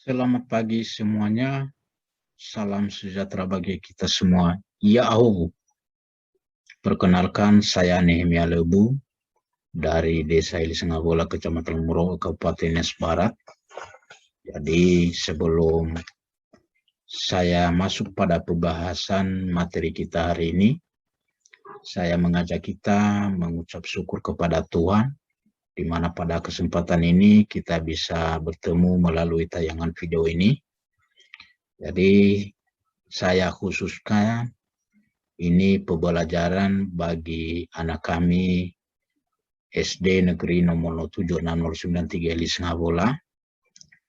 Selamat pagi semuanya, salam sejahtera bagi kita semua. Yahoo, perkenalkan saya Nehemia Lebu dari Desa Ilisengagola, Kecamatan Muro, Kabupaten Nias Barat. Jadi sebelum saya masuk pada pembahasan materi kita hari ini, saya mengajak kita mengucap syukur kepada Tuhan, di mana pada kesempatan ini kita bisa bertemu melalui tayangan video ini. Jadi saya khususkan ini pembelajaran bagi anak kami SD Negeri nomor 76093 Ilisengagola.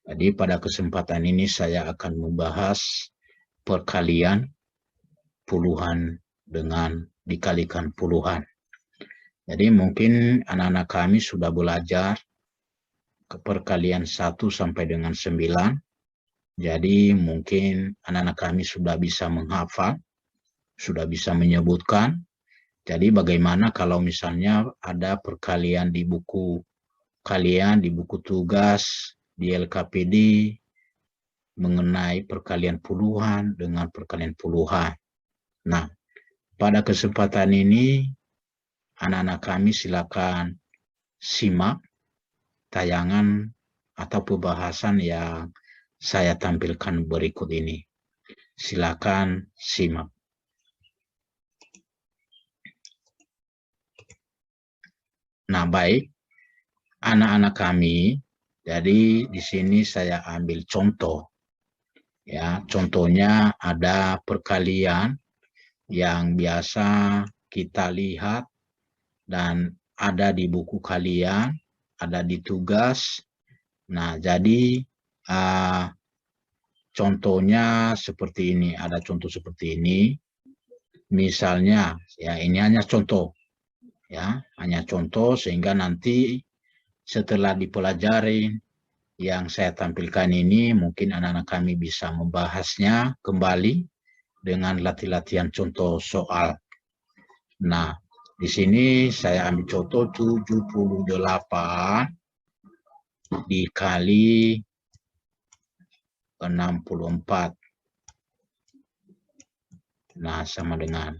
Jadi pada kesempatan ini saya akan membahas perkalian puluhan dengan dikalikan puluhan. Jadi mungkin anak-anak kami sudah belajar ke perkalian 1 sampai dengan 9. Jadi mungkin anak-anak kami sudah bisa menghafal, sudah bisa menyebutkan. Jadi bagaimana kalau misalnya ada perkalian di buku kalian, di buku tugas, di LKPD, mengenai perkalian puluhan dengan perkalian puluhan. Nah, pada kesempatan ini, anak-anak kami silakan simak tayangan atau pembahasan yang saya tampilkan berikut ini. Silakan simak. Nah, baik, anak-anak kami, jadi di sini saya ambil contoh. Ya, contohnya ada perkalian yang biasa kita lihat dan ada di buku kalian, ada di tugas. Nah, jadi contohnya seperti ini, ada contoh seperti ini. Misalnya, ya ini hanya contoh. Ya, hanya contoh sehingga nanti setelah dipelajari yang saya tampilkan ini mungkin anak-anak kami bisa membahasnya kembali dengan latihan contoh soal. Nah, di sini saya ambil contoh 78 dikali 64. Nah, sama dengan.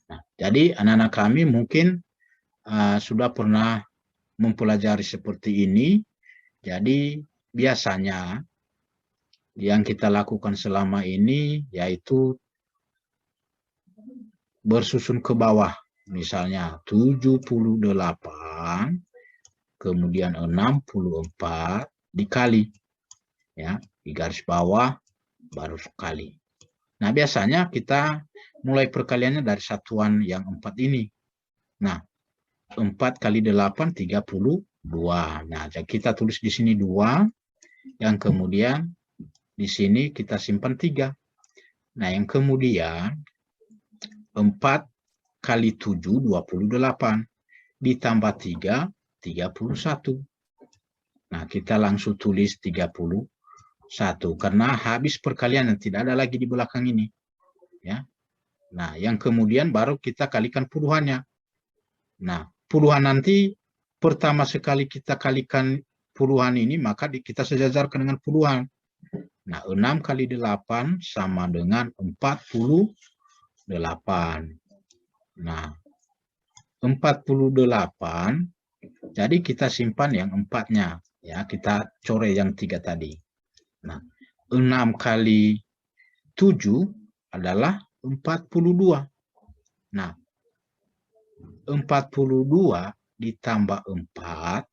Nah, jadi anak-anak kami mungkin sudah pernah mempelajari seperti ini. Jadi biasanya yang kita lakukan selama ini yaitu bersusun ke bawah. Misalnya 78 kemudian 64 dikali. Ya, di garis bawah baru kali. Nah, biasanya kita mulai perkaliannya dari satuan yang 4 ini. Nah, 4 kali 8, 32. Nah, kita tulis di sini 2, yang kemudian di sini kita simpan 3. Nah, yang kemudian 4 kali 7, 28. Ditambah 3, 31. Nah, kita langsung tulis 31. Karena habis perkalian yang tidak ada lagi di belakang ini. Ya. Nah, yang kemudian baru kita kalikan puluhannya. Nah, puluhan nanti pertama sekali kita kalikan puluhan ini, maka kita sejajarkan dengan puluhan. Nah, 6 kali 8 sama dengan 48. Nah, 48, jadi kita simpan yang 4-nya. Ya, kita coret yang 3 tadi. Nah, 6 kali 7 adalah 42. Nah, 42 ditambah 4,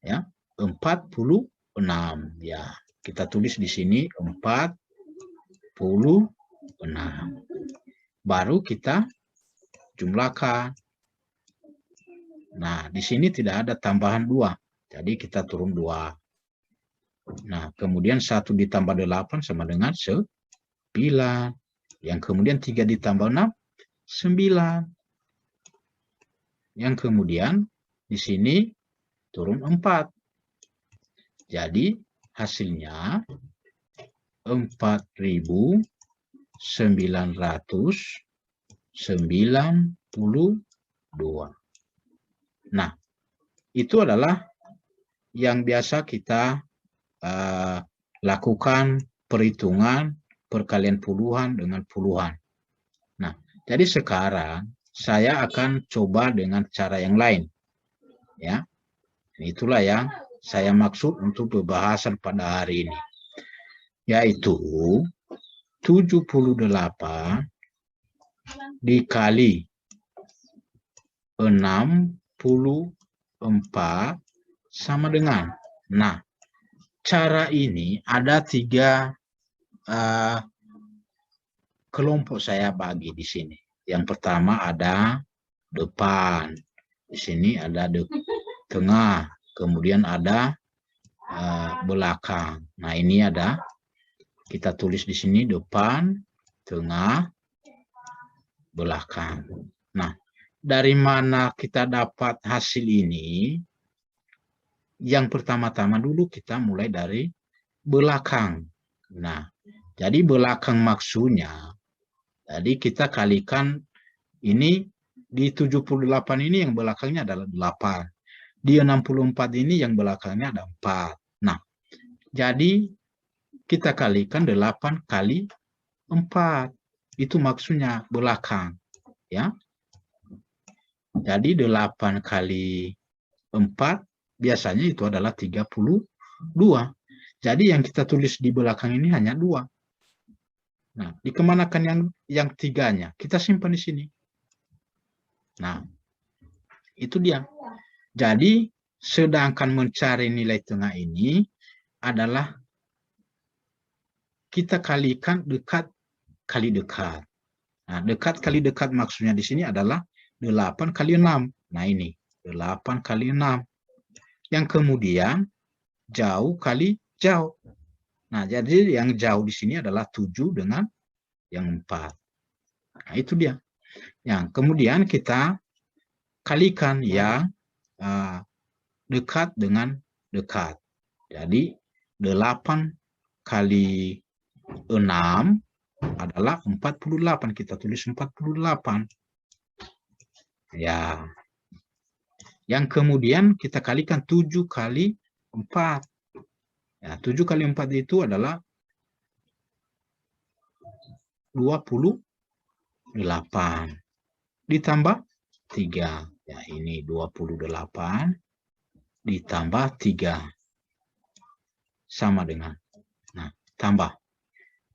ya, 46. Ya, kita tulis di sini 46. Baru kita jumlahkan. Nah, di sini tidak ada tambahan 2. Jadi kita turun 2. Nah, kemudian 1 ditambah 8 sama dengan 9. Yang kemudian 3 ditambah 6, 9. Yang kemudian di sini turun 4. Jadi hasilnya 4.992. Nah, itu adalah yang biasa kita lakukan perhitungan perkalian puluhan dengan puluhan. Nah, jadi sekarang saya akan coba dengan cara yang lain. Ya, itulah yang saya maksud untuk pembahasan pada hari ini, yaitu 78 dikali 64 sama dengan. Nah, cara ini ada 3 kelompok saya bagi di sini. Yang pertama ada depan, di sini ada tengah, kemudian ada belakang. Nah, ini ada, kita tulis di sini depan, tengah, belakang. Nah, dari mana kita dapat hasil ini? Yang pertama-tama dulu kita mulai dari belakang. Nah, jadi belakang maksudnya, jadi kita kalikan ini di 78 ini yang belakangnya adalah 8. Di 64 ini yang belakangnya ada 4. Nah, jadi kita kalikan 8 kali 4. Itu maksudnya belakang. Ya. Jadi 8 kali 4 biasanya itu adalah 32. Jadi yang kita tulis di belakang ini hanya 2. Nah, dikemanakan yang 3-nya? Kita simpan di sini. Nah, itu dia. Jadi, sedangkan mencari nilai tengah ini adalah kita kalikan dekat kali dekat. Nah, dekat kali dekat maksudnya di sini adalah 8 kali 6. Nah, ini 8 kali 6. Yang kemudian jauh kali jauh. Nah, jadi yang jauh di sini adalah 7 dengan yang 4. Nah, itu dia. Yang kemudian kita kalikan yang dekat dengan dekat. Jadi 8 kali 6 adalah 48. Kita tulis 48. Ya. Yang kemudian kita kalikan 7 kali 4. Ya, 7 kali 4 itu adalah 28. Ditambah 3. Ya, ini 28 ditambah 3. Sama dengan. Nah, tambah.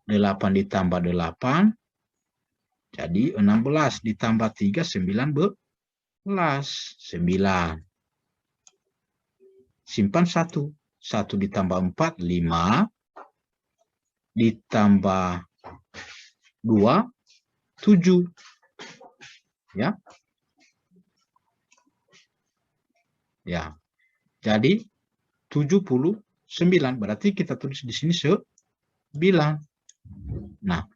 8 ditambah 8. Jadi 16 ditambah 3, 19. 9. Simpan 1. 1 ditambah 4, 5. Ditambah 2, 7. Ya. Ya. Jadi 79. Berarti kita tulis di sini 9. Nah,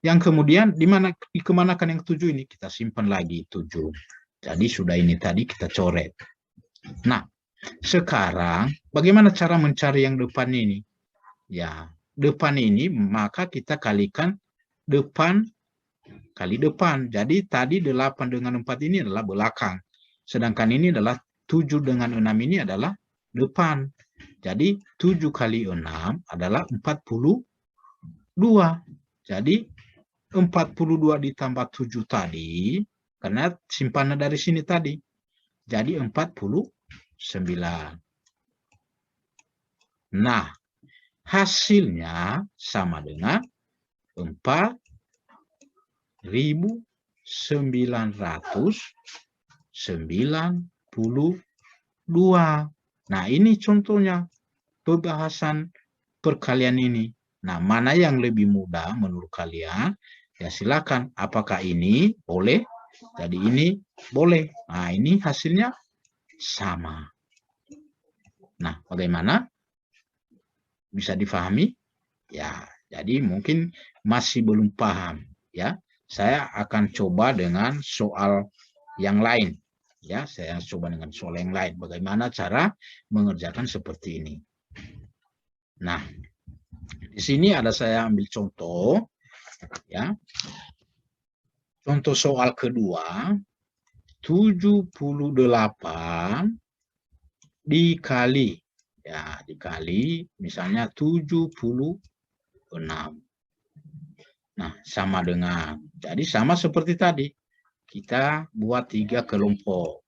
yang kemudian dikemanakan yang 7 ini? Kita simpan lagi 7. Jadi sudah ini tadi kita coret. Nah, sekarang bagaimana cara mencari yang depan ini? Ya, depan ini maka kita kalikan depan kali depan. Jadi tadi 8 dengan 4 ini adalah belakang. Sedangkan ini adalah 7 dengan 6 ini adalah depan. Jadi 7 kali 6 adalah 42. Jadi 42 ditambah 7 tadi, karena simpanan dari sini tadi. Jadi 49. Nah, hasilnya sama dengan 4.992. Nah, ini contohnya pembahasan perkalian ini. Nah, mana yang lebih mudah menurut kalian? Ya silakan. Apakah ini boleh? Jadi ini boleh. Nah, ini hasilnya sama. Nah, bagaimana? Bisa difahami? Ya, jadi mungkin masih belum paham. Ya, saya akan coba dengan soal yang lain. Ya, saya coba dengan soal yang lain. Bagaimana cara mengerjakan seperti ini? Nah, di sini ada saya ambil contoh. Ya, contoh soal kedua, 78 dikali Ya, dikali misalnya 76. Nah, sama dengan. Jadi sama seperti tadi. Kita buat 3 kelompok.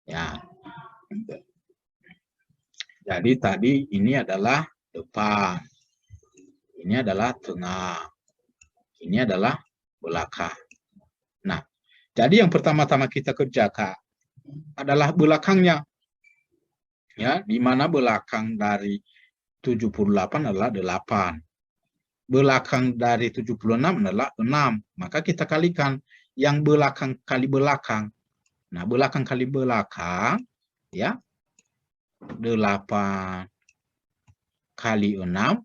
Ya. Jadi tadi ini adalah depan. Ini adalah tengah. Ini adalah belakang. Nah, jadi yang pertama-tama kita kerjakan adalah belakangnya. Ya, di mana belakang dari 78 adalah 8. Belakang dari 76 adalah 6. Maka kita kalikan yang belakang kali belakang. Nah, belakang kali belakang, ya, 8 kali 6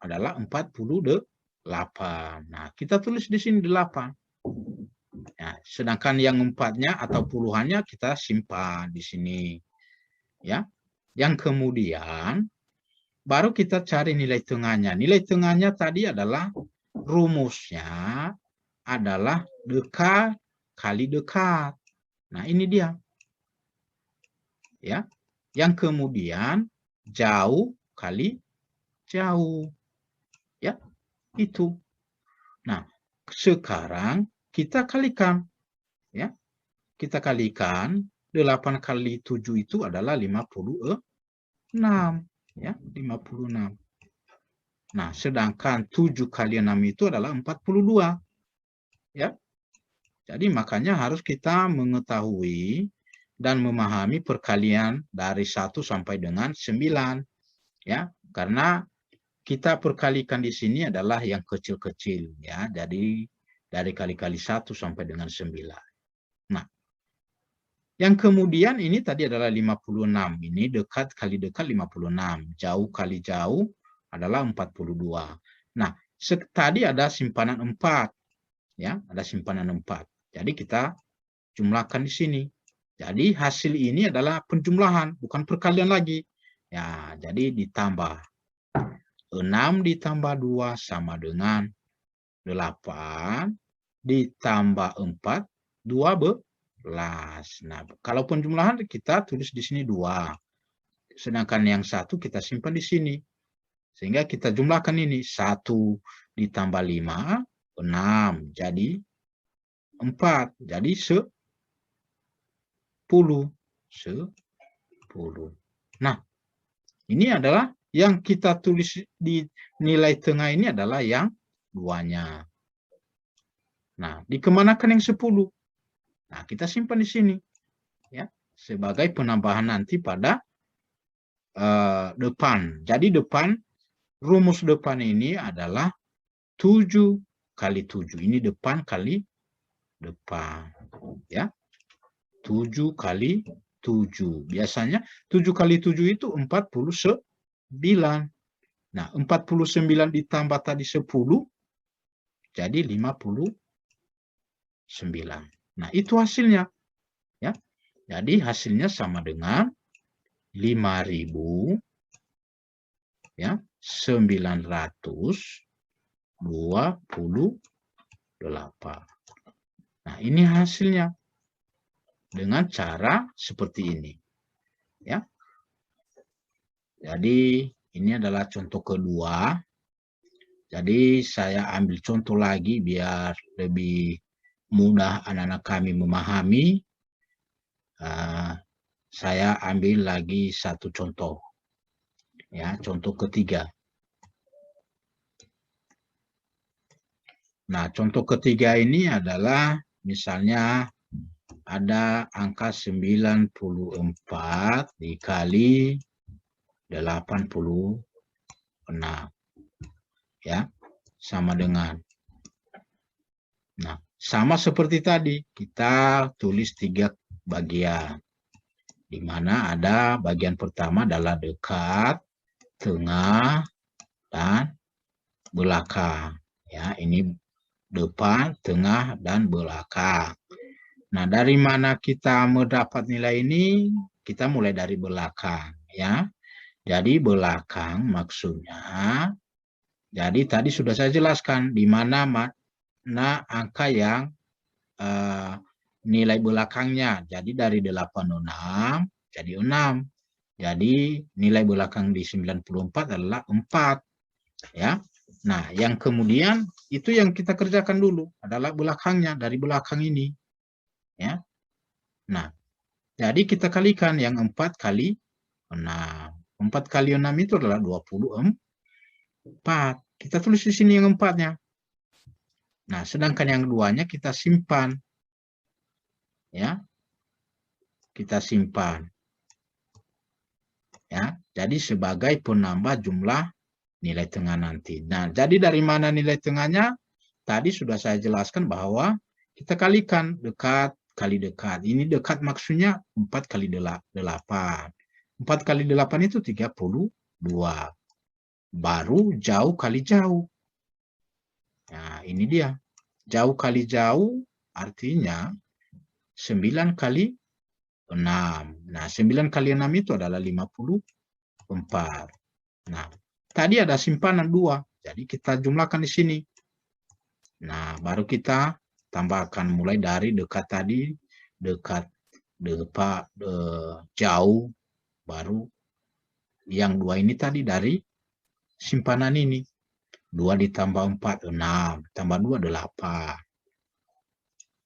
adalah 48. Nah, kita tulis di sini 8. Ya, sedangkan yang 4-nya atau puluhannya kita simpan di sini. Ya. Yang kemudian baru kita cari nilai tengahnya. Nilai tengahnya tadi adalah rumusnya adalah dekat kali dekat. Nah, ini dia. Ya. Yang kemudian jauh kali jauh. Ya, itu. Nah, sekarang kita kalikan. Ya. Kita kalikan 8 kali 7 itu adalah 56. Ya, 56. Nah, sedangkan 7 kali 6 itu adalah 42. Ya. Jadi makanya harus kita mengetahui dan memahami perkalian dari 1 sampai dengan 9. Ya, karena kita perkalikan di sini adalah yang kecil-kecil, ya. Jadi dari kali-kali 1 sampai dengan 9. Nah, yang kemudian ini tadi adalah 56. Ini dekat kali dekat 56. Jauh kali jauh adalah 42. Nah, tadi ada simpanan 4. Ya, ada simpanan 4. Jadi kita jumlahkan di sini. Jadi hasil ini adalah penjumlahan, bukan perkalian lagi. Ya, jadi ditambah. 6 ditambah 2 sama dengan 8. Ditambah 4, 12. Nah, kalau penjumlahan kita tulis di sini 2. Sedangkan yang 1 kita simpan di sini. Sehingga kita jumlahkan ini. 1 ditambah 5, 6. Jadi 4. Jadi 10. 10. Nah, ini adalah yang kita tulis di nilai tengah ini adalah yang 2-nya. Nah, dikemanakan yang 10? Nah, kita simpan di sini. Ya, sebagai penambahan nanti pada depan. Jadi depan, rumus depan ini adalah 7 kali 7. Ini depan kali depan. Ya, 7 kali 7. Biasanya 7 kali 7 itu 49. Nah, 49 ditambah tadi 10, jadi 59. Nah, itu hasilnya. Ya, jadi hasilnya sama dengan 5.000, ya, 928. Nah, ini hasilnya dengan cara seperti ini. Ya. Jadi ini adalah contoh kedua. Jadi saya ambil contoh lagi biar lebih mudah anak-anak kami memahami. Saya ambil lagi satu contoh. Ya, contoh ketiga. Nah, contoh ketiga ini adalah misalnya ada angka 94 dikali 86. Ya, sama dengan. Nah, sama seperti tadi, kita tulis 3 bagian. Di mana ada bagian pertama adalah dekat, tengah, dan belakang. Ya, ini depan, tengah, dan belakang. Nah, dari mana kita mendapat nilai ini? Kita mulai dari belakang, ya. Jadi belakang maksudnya, jadi tadi sudah saya jelaskan di mana angka yang nilai belakangnya. Jadi dari 86 jadi 6. Jadi nilai belakang di 94 adalah 4. Ya. Nah, yang kemudian itu yang kita kerjakan dulu adalah belakangnya dari belakang ini. Ya. Nah, jadi kita kalikan yang 4 kali 6. 4 kali 6 itu adalah 24. Kita tulis di sini yang 4-nya. Nah, sedangkan yang 2-nya kita simpan. Ya. Kita simpan. Ya, jadi sebagai penambah jumlah nilai tengah nanti. Nah, jadi dari mana nilai tengahnya? Tadi sudah saya jelaskan bahwa kita kalikan dekat kali dekat. Ini dekat maksudnya 4 kali 8. 4 kali 8 itu 32. Baru jauh kali jauh. Nah, ini dia. Jauh kali jauh artinya 9 kali 6. Nah, 9 kali 6 itu adalah 54. Nah, tadi ada simpanan 2. Jadi kita jumlahkan di sini. Nah, baru kita tambahkan mulai dari dekat tadi, dekat, jauh, baru yang 2 ini tadi dari simpanan ini. 2 ditambah 4, 6. Tambah 2, 8.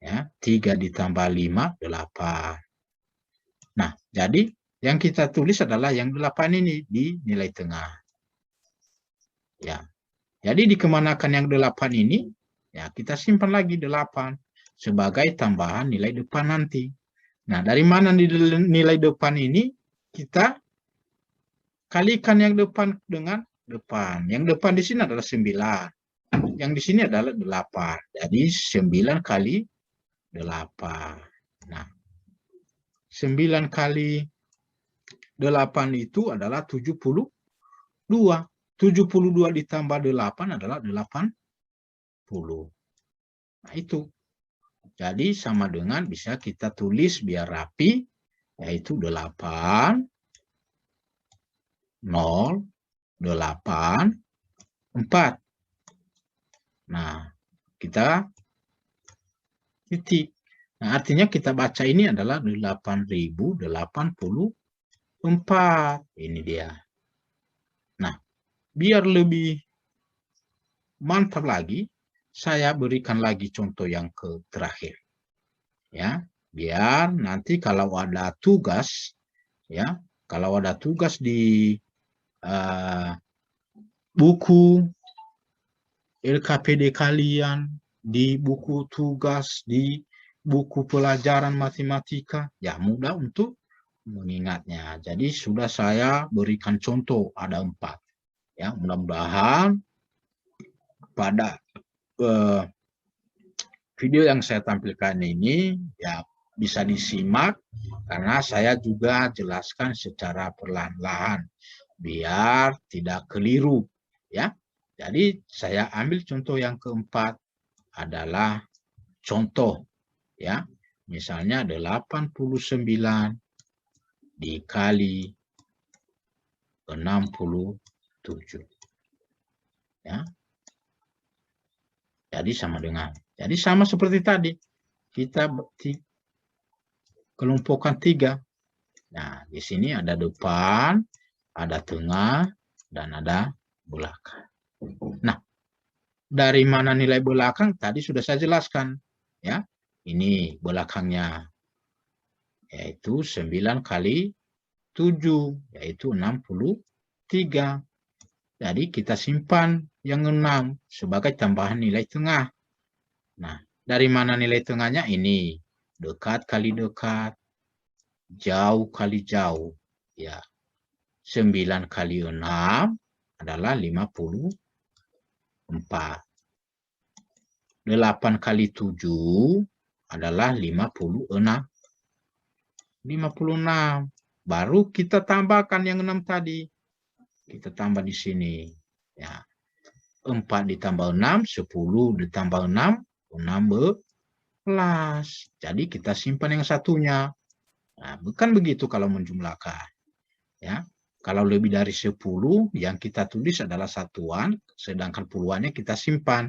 Ya, 3 ditambah 5, 8. Nah, jadi yang kita tulis adalah yang 8 ini di nilai tengah. Ya. Jadi dikemanakan yang 8 ini? Ya, kita simpan lagi 8 sebagai tambahan nilai depan nanti. Nah, dari mana nilai depan ini? Kita kalikan yang depan dengan depan. Yang depan di sini adalah 9. Yang di sini adalah 8. Jadi 9 kali 8. Nah, 9 kali 8 itu adalah 72. 72 ditambah 8 adalah 80. Nah, itu. Jadi sama dengan bisa kita tulis biar rapi, yaitu 8, 0, 8, 4. Nah, kita titik. Nah, artinya kita baca ini adalah 8084. Ini dia. Nah, biar lebih mantap lagi, saya berikan lagi contoh yang terakhir. Ya, biar nanti kalau ada tugas, ya, kalau ada tugas di buku LKPD kalian, di buku tugas, di buku pelajaran matematika, ya mudah untuk mengingatnya. Jadi sudah saya berikan contoh ada 4. Ya, mudah-mudahan pada video yang saya tampilkan ini ya bisa disimak karena saya juga jelaskan secara perlahan-lahan biar tidak keliru ya. Jadi saya ambil contoh yang keempat adalah contoh ya. Misalnya 89 dikali 67. Ya. Jadi sama dengan. Jadi sama seperti tadi. Kita kelompokkan 3. Nah, di sini ada depan, ada tengah, dan ada belakang. Nah, dari mana nilai belakang? Tadi sudah saya jelaskan. Ya, ini belakangnya. Yaitu 9 kali 7, yaitu 63. Jadi kita simpan yang 6 sebagai tambahan nilai tengah. Nah, dari mana nilai tengahnya? Ini. Dekat kali dekat. Jauh kali jauh. Ya. 9 kali 6 adalah 54. 8 kali 7 adalah 56. 56. Baru kita tambahkan yang 6 tadi. Kita tambah di sini. Ya. 4 ditambah 6, 10 ditambah 6, 16. Jadi kita simpan yang satunya. Nah, bukan begitu kalau menjumlahkan. Ya. Kalau lebih dari 10, yang kita tulis adalah satuan, sedangkan puluhannya kita simpan.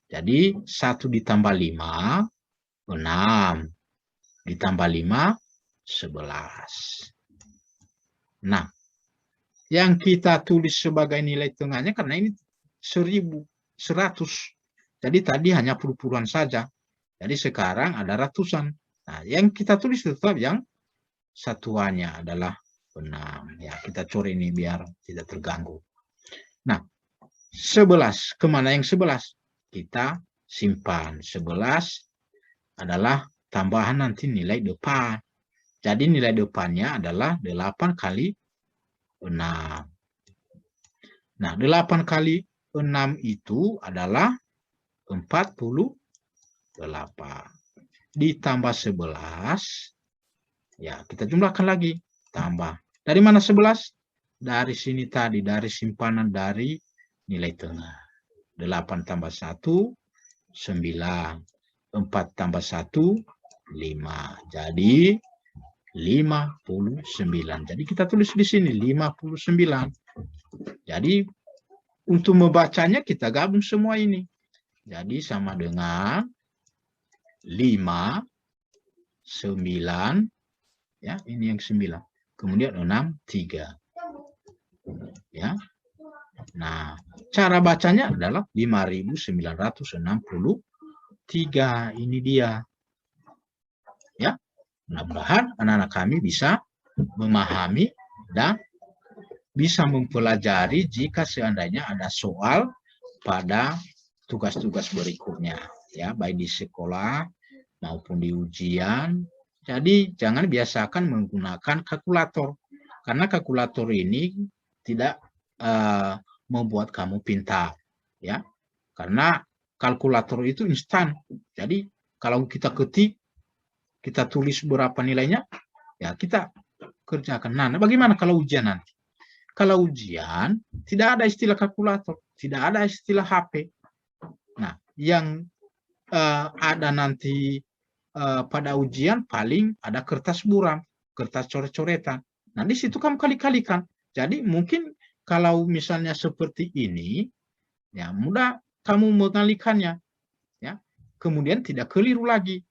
Jadi 1 ditambah 5, 6. Ditambah 5, 11. Nah, yang kita tulis sebagai nilai tengahnya karena ini 1.100. Jadi tadi hanya puluh-puluhan saja. Jadi sekarang ada ratusan. Nah, yang kita tulis tetap yang satuannya adalah 6. Ya, kita coret ini biar tidak terganggu. Nah, 11. Kemana yang 11? Kita simpan. 11 adalah tambahan nanti nilai depan. Jadi nilai depannya adalah 8 kali 6. Nah, 8 kali 6 itu adalah 48. Ditambah 11. Ya, kita jumlahkan lagi. Tambah. Dari mana 11? Dari sini tadi, dari simpanan dari nilai tengah. 8 tambah 1, 9. 4 tambah 1, 5. Jadi 59. Jadi kita tulis di sini 59. Jadi untuk membacanya kita gabung semua ini. Jadi sama dengan 5, 9, ya ini yang 9. Kemudian 6, 3. Ya. Nah, cara bacanya adalah 5.963. Ini dia. Ya. Mudah-mudahan anak-anak kami bisa memahami dan bisa mempelajari jika seandainya ada soal pada tugas-tugas berikutnya, ya, baik di sekolah maupun di ujian. Jadi jangan biasakan menggunakan kalkulator, karena kalkulator ini tidak membuat kamu pintar, ya, karena kalkulator itu instan. Jadi kalau kita ketik, kita tulis berapa nilainya, ya kita kerjakan. Nah, bagaimana kalau ujian nanti? Kalau ujian tidak ada istilah kalkulator, tidak ada istilah HP. Nah, yang ada nanti pada ujian paling ada kertas buram, kertas coret-coretan. Nah, di situ kamu kali-kalikan. Jadi mungkin kalau misalnya seperti ini, ya mudah kamu mengalikannya, ya. Kemudian tidak keliru lagi.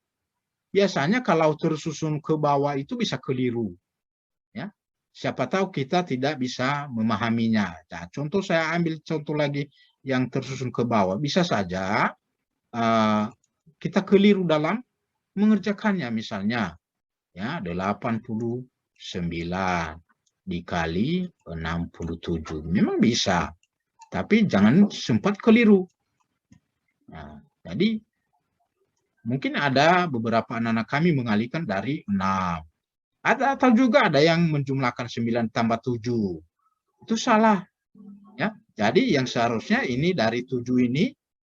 Biasanya kalau tersusun ke bawah itu bisa keliru, ya. Siapa tahu kita tidak bisa memahaminya. Nah, contoh saya ambil contoh lagi yang tersusun ke bawah. Bisa saja kita keliru dalam mengerjakannya, misalnya ya 89 dikali 67. Memang bisa, tapi jangan sempat keliru. Nah, jadi mungkin ada beberapa anak-anak kami mengalihkan dari 6. Atau juga ada yang menjumlahkan 9 tambah 7. Itu salah. Ya. Jadi yang seharusnya ini dari 7 ini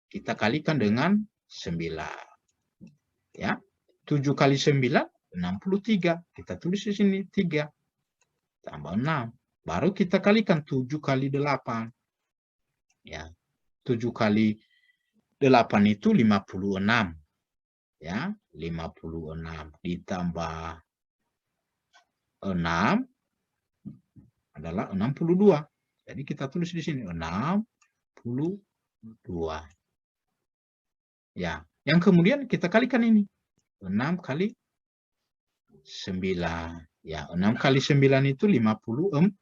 kita kalikan dengan 9. Ya. 7 kali 9, 63. Kita tulis di sini 3. Tambah 6. Baru kita kalikan 7 kali 8. Ya. 7 kali 8 itu 56. Ya, 56 ditambah 6 adalah 62. Jadi kita tulis di sini 62. Ya, yang kemudian kita kalikan ini. 6 kali 9. Ya, 6 kali 9 itu 54.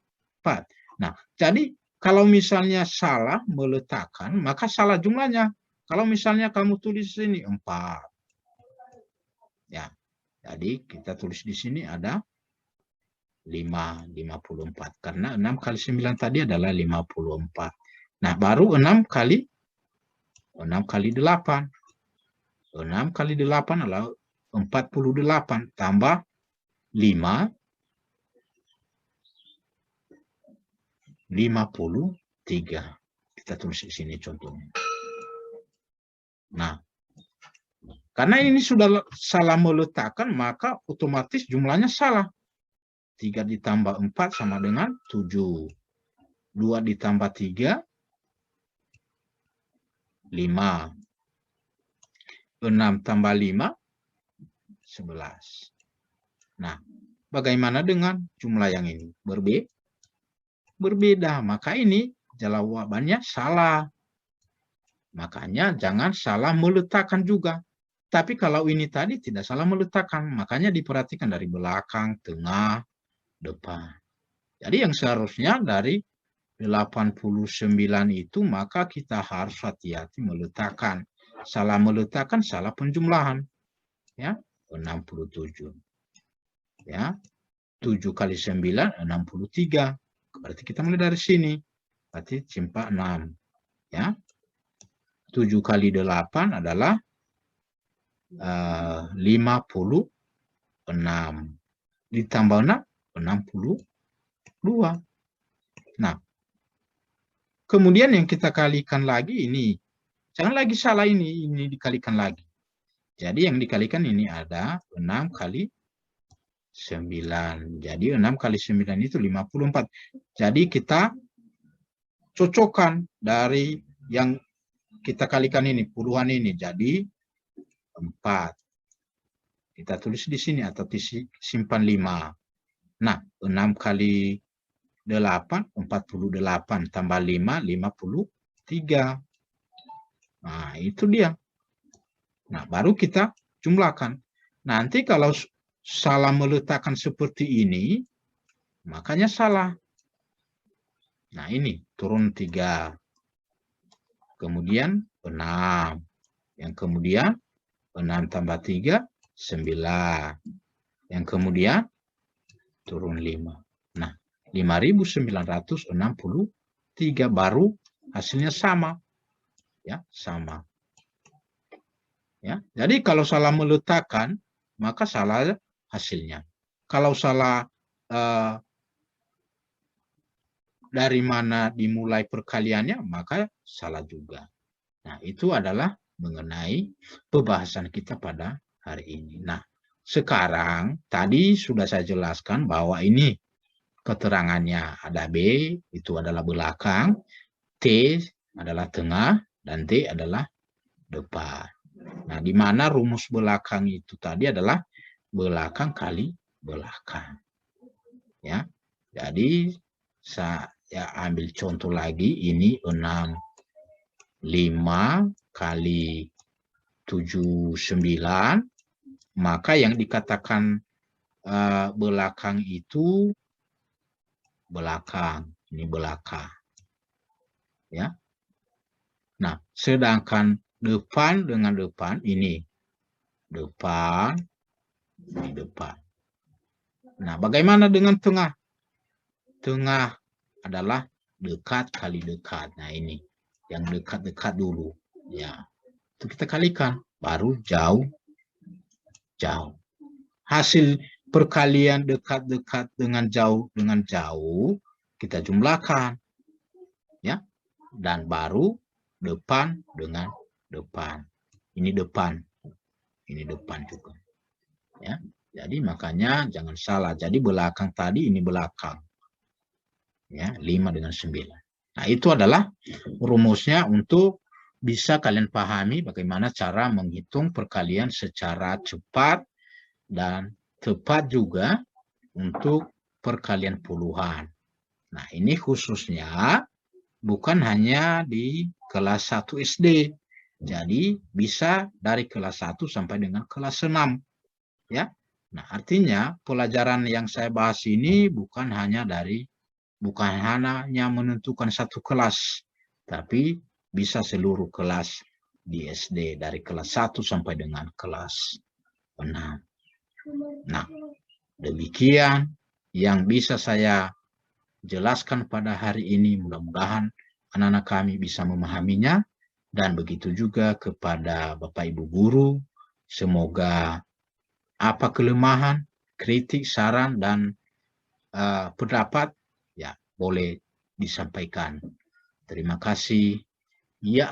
Nah, jadi kalau misalnya salah meletakkan, maka salah jumlahnya. Kalau misalnya kamu tulis di sini 4. Ya, jadi kita tulis di sini ada 54. Karena 6 kali 9 tadi adalah 54. Nah, baru 6 kali 8. 6 kali 8 adalah 48. Tambah 5, 53. Kita tulis di sini contohnya. Nah, karena ini sudah salah meletakkan, maka otomatis jumlahnya salah. 3 ditambah 4 sama dengan 7. 2 ditambah 3, 5. 6 tambah 5, 11. Nah, bagaimana dengan jumlah yang ini? Berbeda. Maka ini jawabannya salah. Makanya jangan salah meletakkan juga. Tapi kalau ini tadi tidak salah meletakkan, makanya diperhatikan dari belakang, tengah, depan. Jadi yang seharusnya dari 89 itu, maka kita harus hati-hati meletakkan. Salah meletakkan, salah penjumlahan. Ya, 67. Ya, 7 kali 9, 63. Berarti kita mulai dari sini. Berarti simpan 6. Ya, 7 kali 8 adalah 56. Ditambah 6, 62. Nah, kemudian yang kita kalikan lagi ini. Jangan lagi salah ini dikalikan lagi. Jadi yang dikalikan ini ada 6 kali 9. Jadi 6 kali 9 itu 54. Jadi kita cocokkan dari yang kita kalikan ini, puluhan ini. Jadi 4. Kita tulis di sini atau simpan 5. Nah, 6 kali 8, 48. Tambah 5, 53. Nah, itu dia. Nah, baru kita jumlahkan. Nanti kalau salah meletakkan seperti ini, makanya salah. Nah, ini turun 3. Kemudian 6. Yang kemudian 6 tambah 3, 9. Yang kemudian turun 5. Nah, 5.963 baru hasilnya sama. Ya, sama. Ya, jadi kalau salah meletakkan, maka salah hasilnya. Kalau salah dari mana dimulai perkaliannya, maka salah juga. Nah, itu adalah mengenai pembahasan kita pada hari ini. Nah, sekarang tadi sudah saya jelaskan bahwa ini keterangannya ada B, itu adalah belakang, T adalah tengah, dan D adalah depan. Nah, di mana rumus belakang itu tadi adalah belakang kali belakang. Ya, jadi saya ambil contoh lagi, ini 6, 5 kali 7, 9, maka yang dikatakan belakang itu belakang, ini belakang. Ya. Nah, sedangkan depan dengan depan ini depan, ini depan. Nah, bagaimana dengan tengah? Tengah adalah dekat kali dekat. Nah, ini yang dekat-dekat dulu. Ya, itu kita kalikan, baru jauh. Hasil perkalian dekat-dekat dengan jauh kita jumlahkan. Ya, dan baru depan dengan depan. Ini depan juga. Ya, jadi makanya jangan salah. Jadi belakang tadi ini belakang. Ya, 5 dengan 9. Nah, itu adalah rumusnya untuk bisa kalian pahami bagaimana cara menghitung perkalian secara cepat dan tepat juga untuk perkalian puluhan. Nah, ini khususnya bukan hanya di kelas 1 SD. Jadi bisa dari kelas 1 sampai dengan kelas 6. Ya. Nah, artinya pelajaran yang saya bahas ini bukan hanya menentukan satu kelas, tapi bisa seluruh kelas di SD dari kelas 1 sampai dengan kelas 6. Nah, demikian yang bisa saya jelaskan pada hari ini. Mudah-mudahan anak-anak kami bisa memahaminya, dan begitu juga kepada Bapak Ibu guru. Semoga apa kelemahan, kritik, saran, dan pendapat ya boleh disampaikan. Terima kasih. Ya,